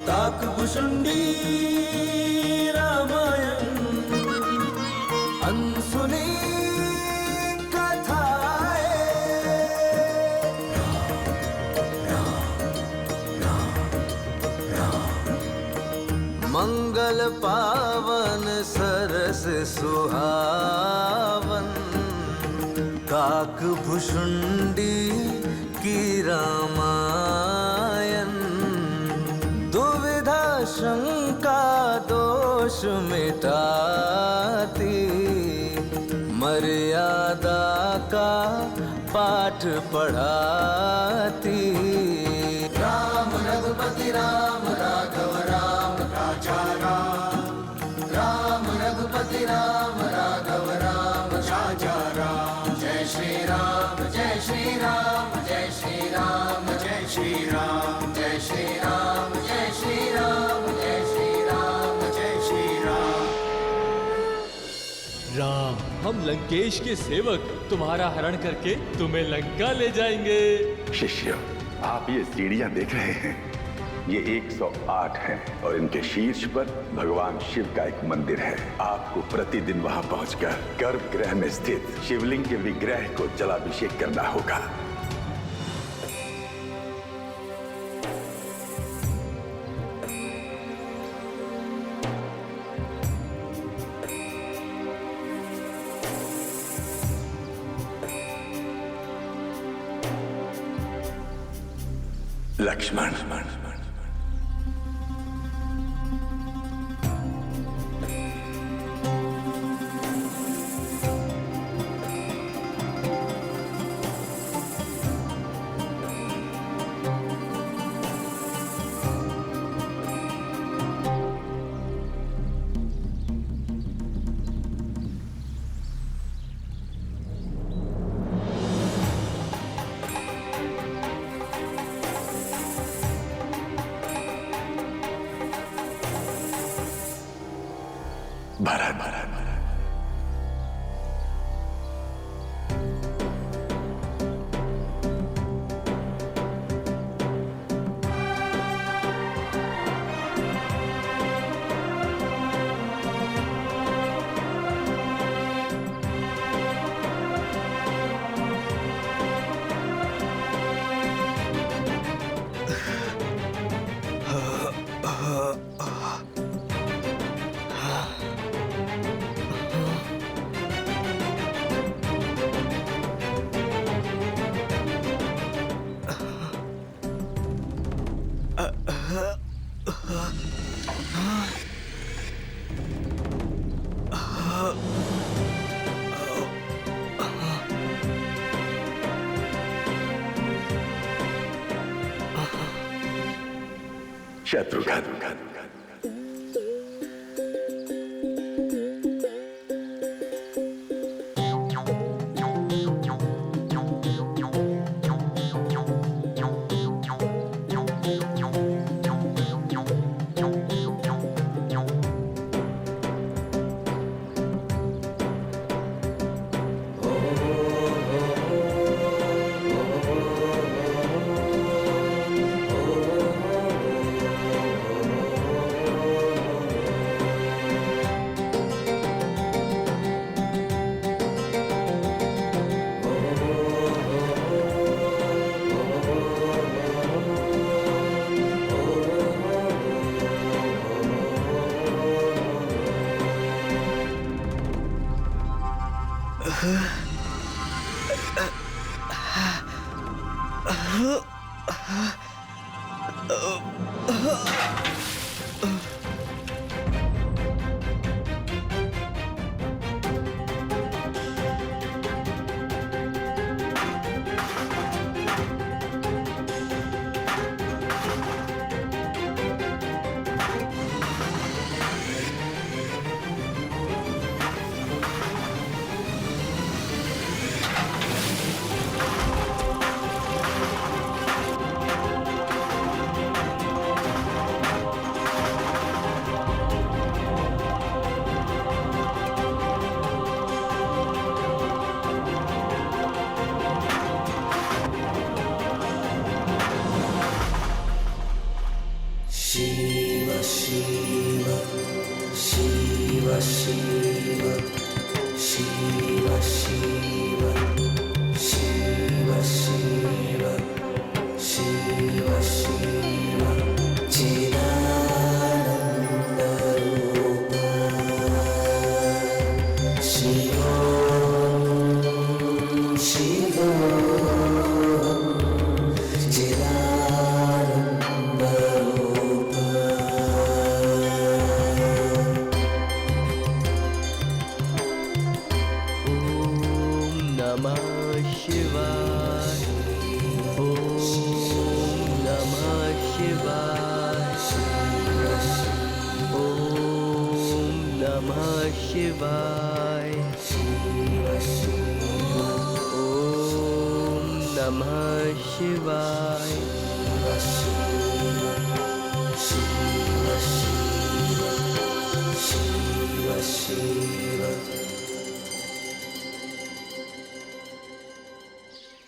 काकभूषुंडी रामायण अनसुनी कथाएं। मंगल पावन सरस सुहावन, काकभूषुंडी की रामायण। दुविधा शंका दोष मिटाती, मर्यादा का पाठ पढ़ाती। राम रघुपति राम राघव राम राजा राम, राम रघुपति राम राघव राम राजा राम। जय श्री राम जय श्री राम जय श्री राम जय श्री राम जय श्री राम जय श्री राम जय श्री राम जय श्री राम। राम, हम लंकेश के सेवक तुम्हारा हरण करके तुम्हें लंका ले जाएंगे। शिष्य, आप ये सीढ़ियां देख रहे हैं, ये 108 हैं और इनके शीर्ष पर भगवान शिव का एक मंदिर है। आपको प्रतिदिन वहां पहुंचकर गर्भगृह में स्थित शिवलिंग के विग्रह को जलाभिषेक करना होगा। लक्ष्मण, भरत, शत्रुघ्न।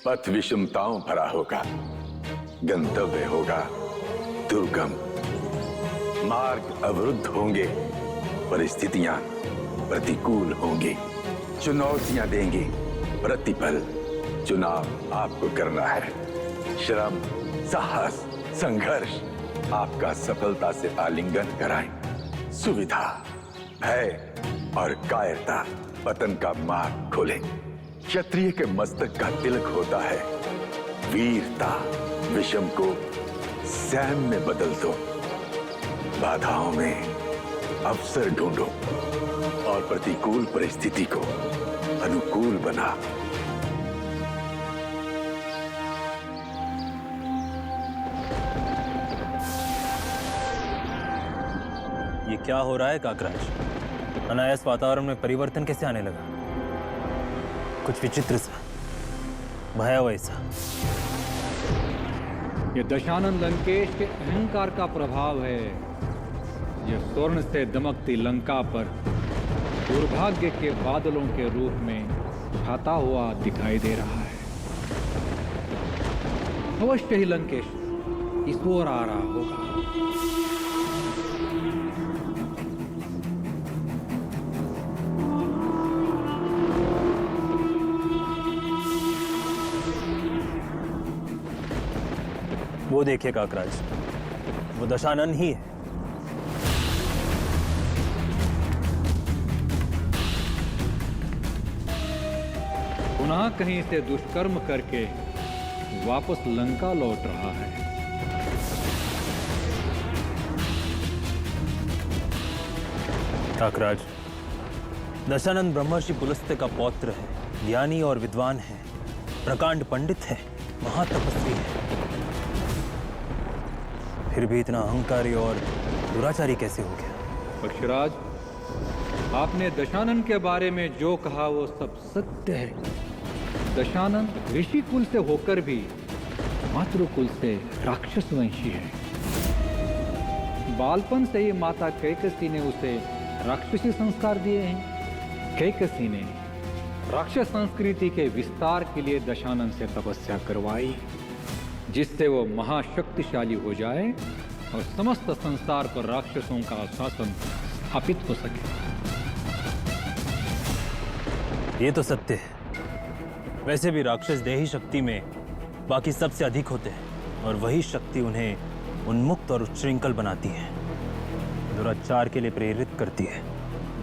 पथ विषमताओं भरा होगा, गंतव्य होगा दुर्गम, मार्ग अवरुद्ध होंगे, परिस्थितियां प्रतिकूल होंगी, चुनौतियां देंगी, प्रतिपल चुनाव आपको करना है। श्रम, साहस, संघर्ष आपका सफलता से आलिंगन कराए। सुविधा, भय और कायरता पतन का मार्ग खोले। क्षत्रिय के मस्तक का तिलक होता है वीरता। विषम को सैम में बदल दो, बाधाओं में अवसर ढूंढो और प्रतिकूल परिस्थिति को अनुकूल बना। ये क्या हो रहा है काकराज? अनायास वातावरण में परिवर्तन कैसे आने लगा? कुछ विचित्र सा, भयावह सा। ये दशानन लंकेश के अहंकार का प्रभाव है। ये स्वर्ण से दमकती लंका पर दुर्भाग्य के बादलों के रूप में छाता हुआ दिखाई दे रहा है। अवश्य ही लंकेश इस ओर आ रहा होगा। वो देखिए काकराज, वो दशानन ही है। पुनः कहीं से दुष्कर्म करके वापस लंका लौट रहा है। काकराज, दशानन ब्रह्मर्षि पुलस्त्य का पौत्र है, ज्ञानी और विद्वान है, प्रकांड पंडित है, महातपस्वी है। फिर भी इतना अहंकारी और दुराचारी कैसे हो गया? पक्षराज, आपने दशानन के बारे में जो कहा वो सब सत्य है। दशानन ऋषि कुल से होकर भी मातृकुल से राक्षस वंशी है। बालपन से ही माता कैकसी ने उसे राक्षसी संस्कार दिए हैं। कैकसी ने राक्षस संस्कृति के विस्तार के लिए दशानन से तपस्या करवाई, जिससे वो महाशक्तिशाली हो जाए और समस्त संसार पर राक्षसों का शासन स्थापित हो सके। ये तो सत्य है। वैसे भी राक्षस देही शक्ति में बाकी सबसे अधिक होते हैं और वही शक्ति उन्हें उन्मुक्त और उच्छृंखल बनाती है, दुराचार के लिए प्रेरित करती है।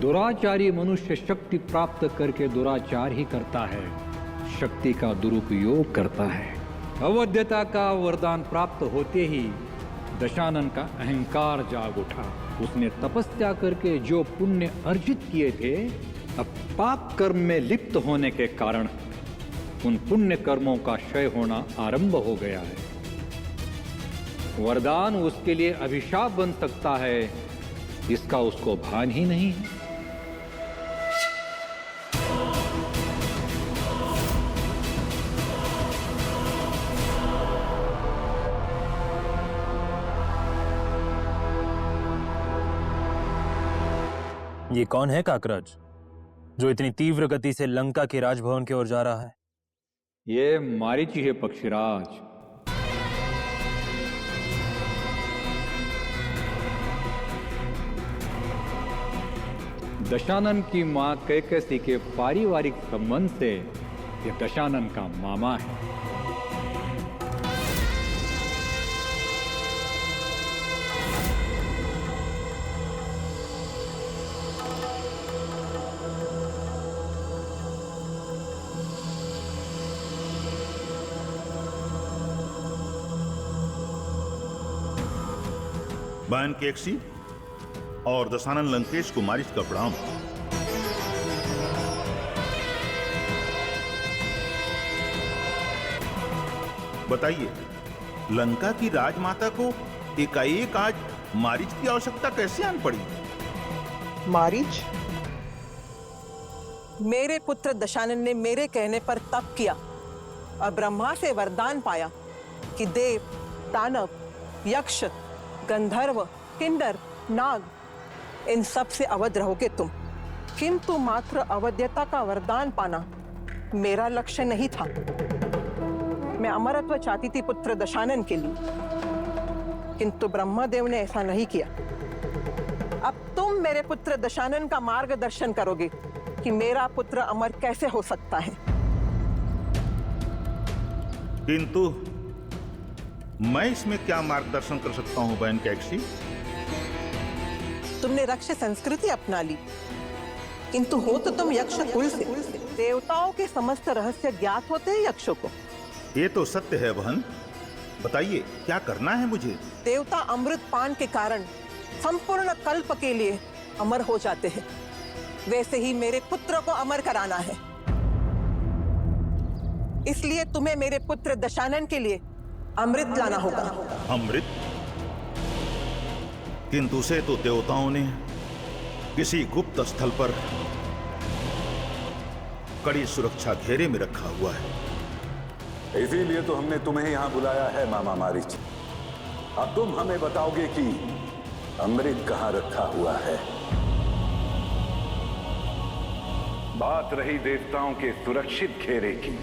दुराचारी मनुष्य शक्ति प्राप्त करके दुराचार ही करता है, शक्ति का दुरुपयोग करता है। अवध्यता का वरदान प्राप्त होते ही दशानन का अहंकार जाग उठा। उसने तपस्या करके जो पुण्य अर्जित किए थे, अब पाप कर्म में लिप्त होने के कारण उन पुण्य कर्मों का क्षय होना आरंभ हो गया है। वरदान उसके लिए अभिशाप बन सकता है, इसका उसको भान ही नहीं है। ये कौन है काकराज, जो इतनी तीव्र गति से लंका के राजभवन की ओर जा रहा है? ये मारीची है पक्षीराज। दशानन की मां कैकसी के पारिवारिक संबंध से ये दशानन का मामा है। बहन केकसी और दशानन लंकेश को मारिच का प्रणाम। बताइए, लंका की राजमाता को एकाएक आज मारिच की आवश्यकता कैसे आन पड़ी? मारीच, मेरे पुत्र दशानन ने मेरे कहने पर तप किया और ब्रह्मा से वरदान पाया कि देव, दानव, यक्ष, गंधर्व, किन्नर, नाग, इन सब से अवध रहोगे तुम। किंतु मात्र अवध्यता का वरदान पाना मेरा लक्ष्य नहीं था। मैं अमरत्व चाहती थी पुत्र दशानन के लिए, किंतु ब्रह्मदेव ने ऐसा नहीं किया। अब तुम मेरे पुत्र दशानन का मार्गदर्शन करोगे कि मेरा पुत्र अमर कैसे हो सकता है। किंतु मैं इसमें क्या मार्गदर्शन कर सकता हूं बहन केकसी? तुमने रक्ष संस्कृति अपना ली, किंतु हो तो तुम यक्ष कुल से। देवताओं के समस्त रहस्य ज्ञात होते हैं यक्षों को। ये तो सत्य है बहन, बताइए क्या करना है मुझे? देवता अमृत पान के कारण संपूर्ण कल्प के लिए अमर हो जाते हैं, वैसे ही मेरे पुत्र को अमर कराना है। इसलिए तुम्हें मेरे पुत्र दशानन के लिए अमृत लाना होगा। अमृत? किंतु उसे तो देवताओं ने किसी गुप्त स्थल पर कड़ी सुरक्षा घेरे में रखा हुआ है। इसीलिए तो हमने तुम्हें यहां बुलाया है मामा मारीच। अब तुम हमें बताओगे कि अमृत कहां रखा हुआ है। बात रही देवताओं के सुरक्षित घेरे की,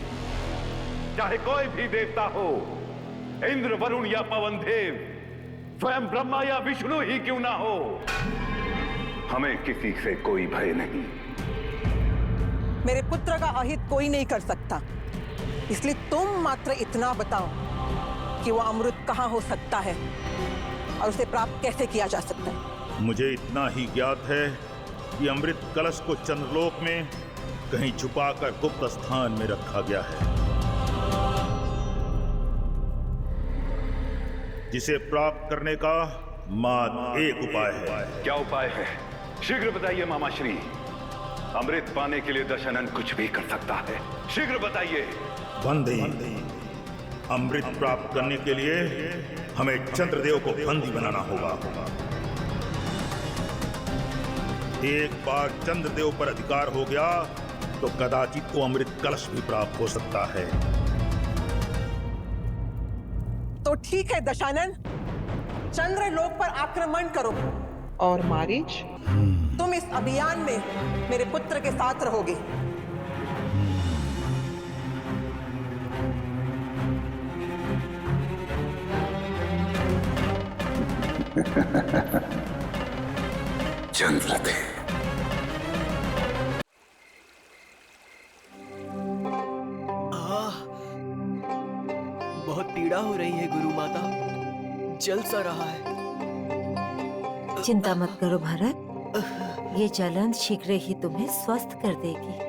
चाहे कोई भी देवता हो, इंद्र, वरुण या पवन देव, स्वयं ब्रह्मा या विष्णु ही क्यों ना हो, हमें किसी से कोई भय नहीं। मेरे पुत्र का अहित कोई नहीं कर सकता, इसलिए तुम मात्र इतना बताओ कि वो अमृत कहां हो सकता है और उसे प्राप्त कैसे किया जा सकता है। मुझे इतना ही ज्ञात है कि अमृत कलश को चंद्रलोक में कहीं छुपाकर गुप्त स्थान में रखा गया है, जिसे प्राप्त करने का मात्र एक उपाय है। क्या उपाय है? शीघ्र बताइए मामा श्री। अमृत पाने के लिए दशानन कुछ भी कर सकता है, शीघ्र बताइए। बंदी, अमृत प्राप्त करने के लिए हमें चंद्रदेव को बंदी बनाना होगा। एक बार चंद्रदेव पर अधिकार हो गया तो कदाचित वो अमृत कलश भी प्राप्त हो सकता है। तो ठीक है दशानन, चंद्रलोक पर आक्रमण करो और मारीच, तुम इस अभियान में मेरे पुत्र के साथ रहोगे। चंद्रदेव, बहुत पीड़ा हो रही है गुरु माता, जल सा रहा है। चिंता मत करो भरत, ये जलन शीघ्र ही तुम्हें स्वस्थ कर देगी।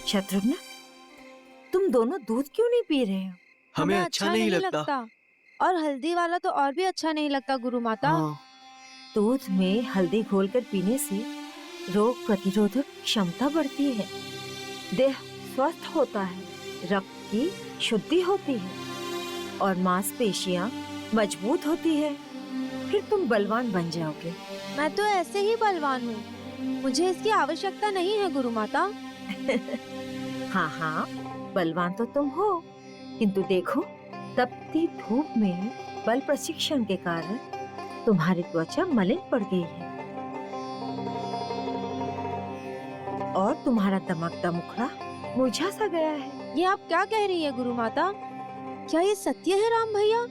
शत्रुघ्न, तुम दोनों दूध क्यों नहीं पी रहे हो? हमें अच्छा नहीं लगता। और हल्दी वाला तो और भी अच्छा नहीं लगता गुरु माता। दूध में हल्दी घोलकर पीने से रोग प्रतिरोधक क्षमता बढ़ती है, देह स्वस्थ होता है, रक्त की शुद्धि होती है और मांसपेशियां मजबूत होती है। फिर तुम बलवान बन जाओगे। मैं तो ऐसे ही बलवान हूँ, मुझे इसकी आवश्यकता नहीं है गुरु माता। हाँ हाँ, बलवान तो तुम हो, किंतु देखो, तपती धूप में बल प्रशिक्षण के कारण तुम्हारी त्वचा मलिन पड़ गई है और तुम्हारा दमकता मुखड़ा मुरझा सा गया है। ये आप क्या कह रही है गुरु माता? क्या ये सत्य है राम भैया?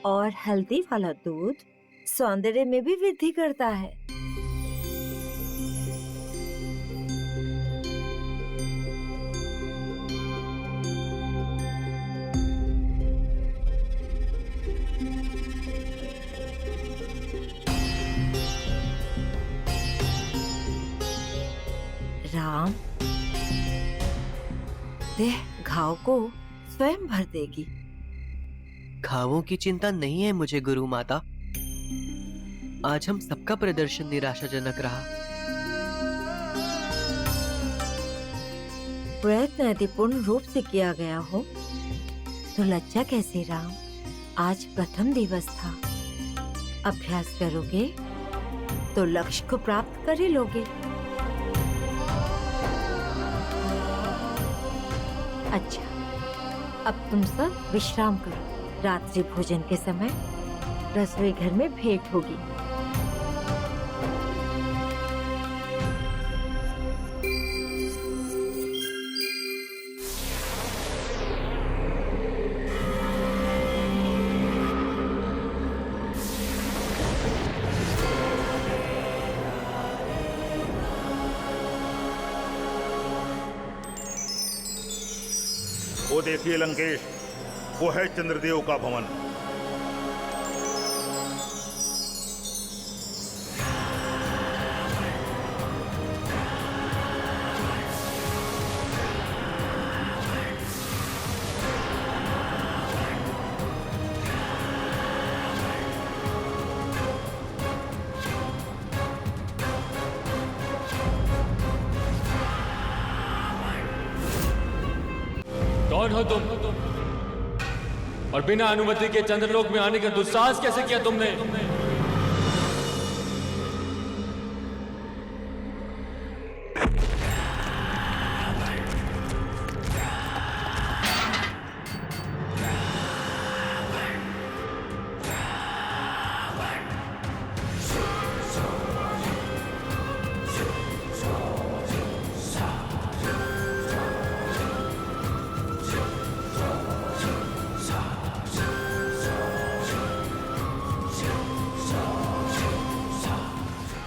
और हल्दी वाला दूध सौंदर्य में भी वृद्धि करता है। राम, देह घाव को स्वयं भर देगी। घावों की चिंता नहीं है मुझे गुरु माता। आज हम सबका प्रदर्शन निराशाजनक रहा। प्रयत्न यदि पूर्ण रूप से किया गया हो तो लज्जा कैसे राम? आज प्रथम दिवस था, अभ्यास करोगे तो लक्ष्य को प्राप्त कर ही लोगे। अच्छा, अब तुम सब विश्राम करो। रात्रि भोजन के समय रसोई घर में भेंट होगी। वो देखिए लंकेश, वो है चंद्रदेव का भवन। कौन हो तुम? और बिना अनुमति के चंद्रलोक में आने का दुस्साहस कैसे किया तुमने?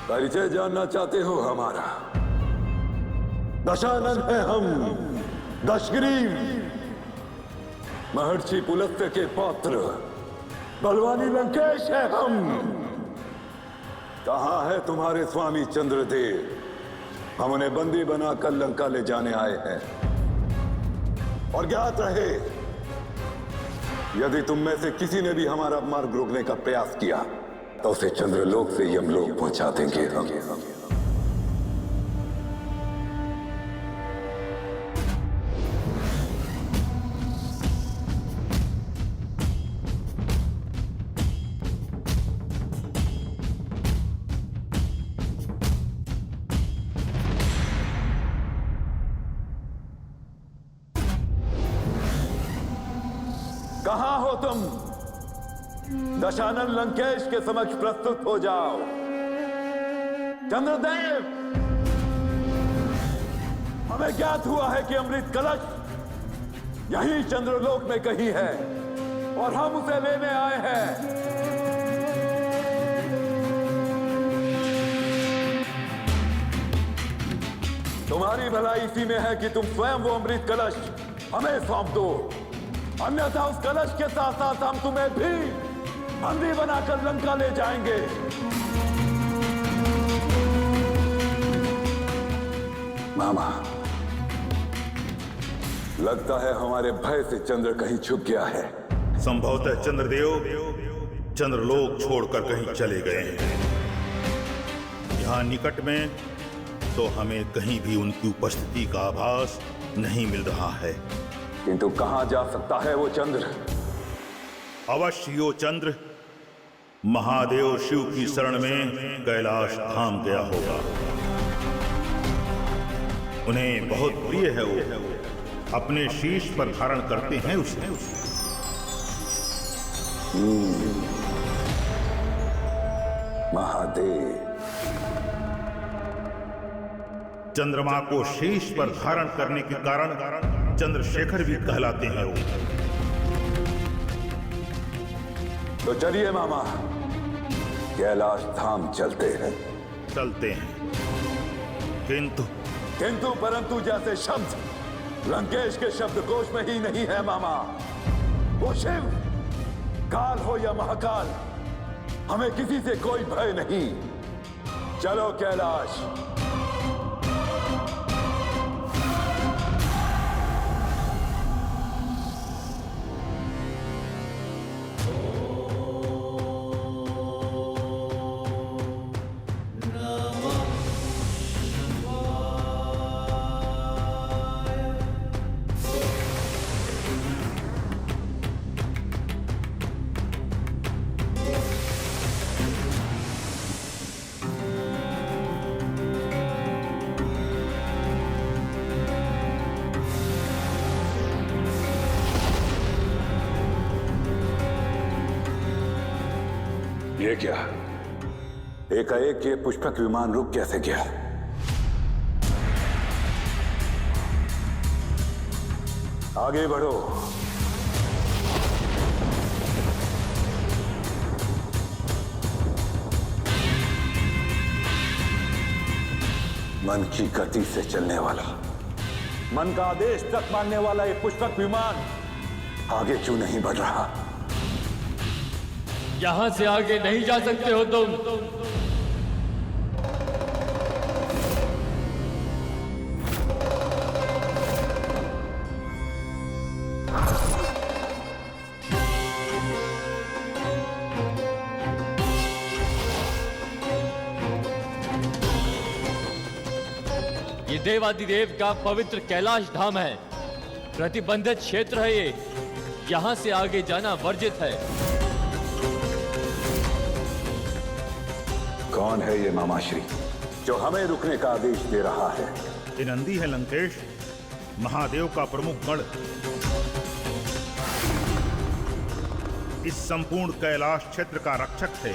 परिचय जानना चाहते हो हमारा? दशानन है हम, दशग्रीव, महर्षि पुलस्त्य के पौत्र, बलवानी लंकेश है हम। कहाँ है तुम्हारे स्वामी चंद्रदेव? हम उन्हें बंदी बनाकर लंका ले जाने आए हैं। और ज्ञात रहे, यदि तुम में से किसी ने भी हमारा मार्ग रोकने का प्रयास किया तो उसे चंद्रलोक से यमलोक पहुंचा देंगे हम। कहां हो तुम? दशानन लंकेश के समक्ष प्रस्तुत हो जाओ। चंद्रदेव, हमें ज्ञात हुआ है कि अमृत कलश यही चंद्रलोक में कहीं है और हम उसे लेने आए हैं। तुम्हारी भलाई इसी में है कि तुम स्वयं वो अमृत कलश हमें सौंप दो, अन्यथा उस कलश के साथ साथ हम तुम्हें भी बंदी बनाकर लंका ले जाएंगे। मामा, लगता है हमारे भय से चंद्र कहीं छुप गया है। संभवतः चंद्रदेव चंद्रलोक छोड़कर कहीं चले गए हैं। यहाँ निकट में तो हमें कहीं भी उनकी उपस्थिति का आभास नहीं मिल रहा है। किंतु कहां जा सकता है वो चंद्र? अवश्य यो चंद्र महादेव शिव की शरण में कैलाश धाम गया होगा। उन्हें बहुत प्रिय है वो, अपने शीश पर धारण करते हैं उसे। महादेव चंद्रमा को शीश पर धारण करने के कारण चंद्रशेखर भी कहलाते हैं वो। तो चलिए मामा, कैलाश धाम चलते हैं। चलते हैं, किंतु परंतु जैसे शब्द लंकेश के शब्दकोश में ही नहीं है मामा। वो शिव, काल हो या महाकाल, हमें किसी से कोई भय नहीं। चलो कैलाश। ये क्या? एकाएक ये पुष्पक विमान रुक कैसे गया? आगे बढ़ो। मन की गति से चलने वाला, मन का आदेश तक मानने वाला ये पुष्पक विमान आगे क्यों नहीं बढ़ रहा? यहां से आगे नहीं जा सकते हो तुम। ये देवादिदेव का पवित्र कैलाश धाम है, प्रतिबंधित क्षेत्र है ये। यहां से आगे जाना वर्जित है। कौन है ये मामाश्री जो हमें रुकने का आदेश दे रहा है? ये नंदी है लंकेश, महादेव का प्रमुख गण। इस संपूर्ण कैलाश क्षेत्र का रक्षक है।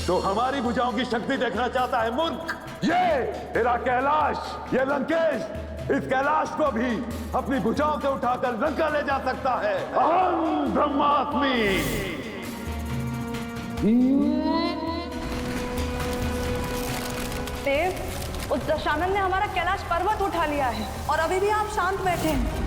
तो हमारी भुजाओं की शक्ति देखना चाहता है मूर्ख। ये तेरा कैलाश, ये लंकेश, इस कैलाश को भी अपनी भुजाओं से उठाकर लंका ले जा सकता है। अहं ब्रह्मास्मि। देव, उस दशानन ने हमारा कैलाश पर्वत उठा लिया है और अभी भी आप शांत बैठे हैं।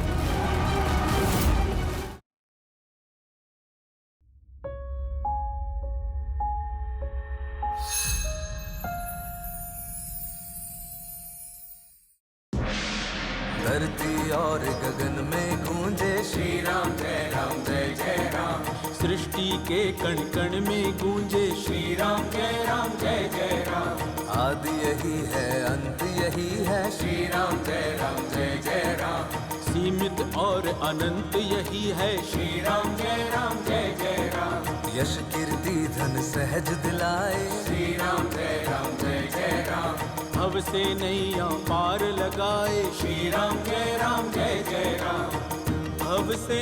धरती और गगन में गूंजे श्री राम जय जय राम। सृष्टि के कण कण में गूंजे श्री राम जय राम। आदि यही है, अंत यही है, श्री राम जय राम। सीमित और अनंत यही है, श्री राम जय राम। यश कीर्ति धन सहज दिलाए, श्री राम जय राम। भव से नैया पार लगाए, श्री राम जय राम। भव से